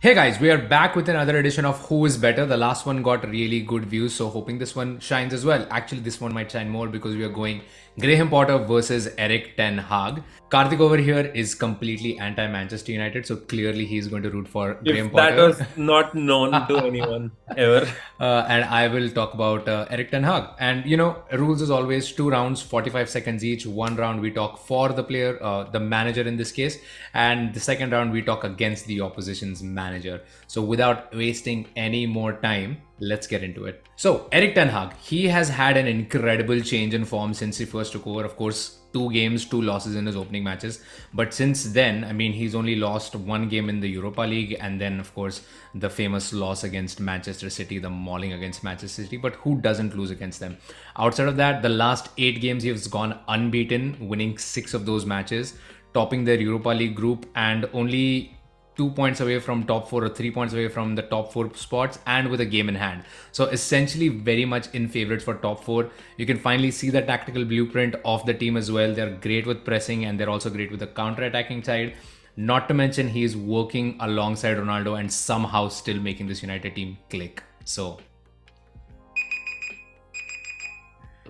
Hey guys, we are back with another edition of Who is Better. The last one got really good views, so hoping this one shines as well. Actually, this one might shine more because we are going Graham Potter versus Eric Ten Hag. Karthik over here is completely anti-Manchester United, so clearly he's going to root for If Graham that Potter. was not known to anyone ever. And I will talk about Eric Ten Hag. And rules is always 2 rounds, 45 seconds each. One round we talk for the player, the manager in this case, and the second round we talk against the opposition's manager. So without wasting any more time, let's get into it. So Eric Ten Hag, he has had an incredible change in form since he first took over. Of course, 2 games, 2 losses in his opening matches. But since then, I mean, he's only lost 1 game in the Europa League, and then, of course, the famous loss against Manchester City, the mauling against Manchester City. But who doesn't lose against them? Outside of that, the last 8 games, he's gone unbeaten, winning 6 of those matches, topping their Europa League group, and only 2 points away from top four or 3 points away from the top four spots and with a game in hand. So essentially very much in favorites for top four. You can finally see the tactical blueprint of the team as well. They're great with pressing and they're also great with the counter-attacking side. Not to mention he's working alongside Ronaldo and somehow still making this United team click. So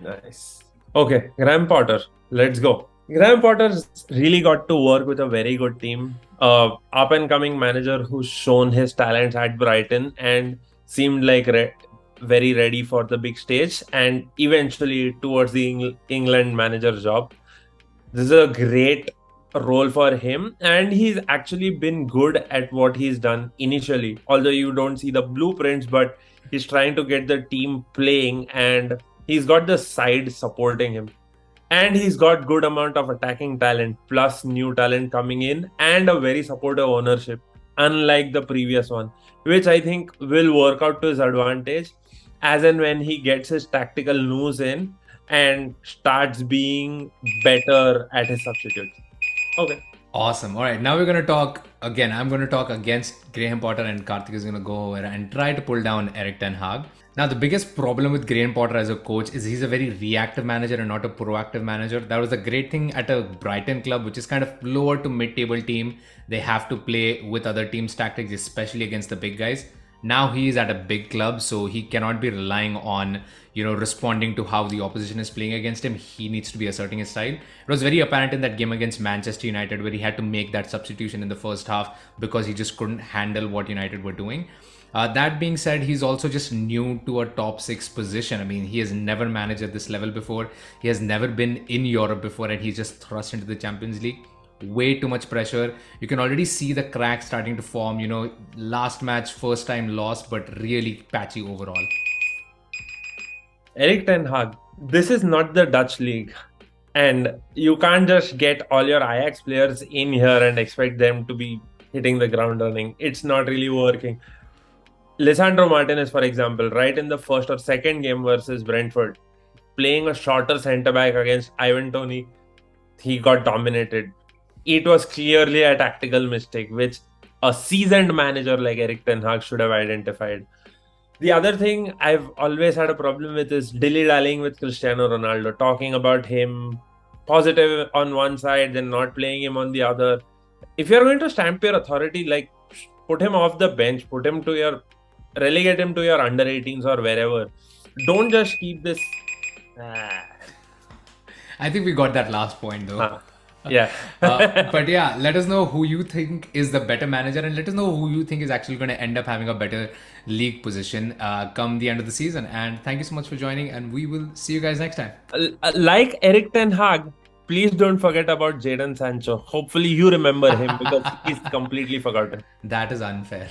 Nice. Okay, Graham Potter. Let's go. Graham Potter's really got to work with a very good team. Up and coming manager who's shown his talents at Brighton and seemed like very ready for the big stage and eventually towards the England manager job. This is a great role for him, and he's actually been good at what he's done initially. Although you don't see the blueprints, but he's trying to get the team playing, and he's got the side supporting him. And he's got good amount of attacking talent, plus new talent coming in, and a very supportive ownership, unlike the previous one, which I think will work out to his advantage, as and when he gets his tactical news in and starts being better at his substitutes. Okay. awesome. All right, now we're going to talk again. I'm going to talk against Graham Potter, and Karthik is going to go over and try to pull down Eric Ten Hag. Now, the biggest problem with Graham Potter as a coach is he's a very reactive manager and not a proactive manager. That was the great thing at a Brighton club, which is kind of lower to mid-table team. They have to play with other teams' tactics, especially against the big guys. Now he is at a big club, so he cannot be relying on responding to how the opposition is playing against him. He needs to be asserting his style. It was very apparent in that game against Manchester United where he had to make that substitution in the first half because he just couldn't handle what United were doing. That being said, he's also just new to a top six position. I mean, he has never managed at this level before. He has never been in Europe before, and he's just thrust into the Champions League. Way too much pressure. You can already see the cracks starting to form. Last match, first time loss, but really patchy overall. Eric Ten Hag, this is not the Dutch league. And you can't just get all your Ajax players in here and expect them to be hitting the ground running. It's not really working. Lisandro Martinez, for example, right in the first or second game versus Brentford, playing a shorter centre back against Ivan Toney, he got dominated. It was clearly a tactical mistake, which a seasoned manager like Eric Ten Hag should have identified. The other thing I've always had a problem with is dilly-dallying with Cristiano Ronaldo, talking about him positive on one side, then not playing him on the other. If you're going to stamp your authority, like put him off the bench, relegate him to your under 18s or wherever. Don't just keep this. I think we got that last point though. Yeah. But yeah, let us know who you think is the better manager, and let us know who you think is actually going to end up having a better league position come the end of the season. And thank you so much for joining, and we will see you guys next time. Like Eric Ten Hag, please don't forget about Jadon Sancho. Hopefully, you remember him because he's completely forgotten. That is unfair.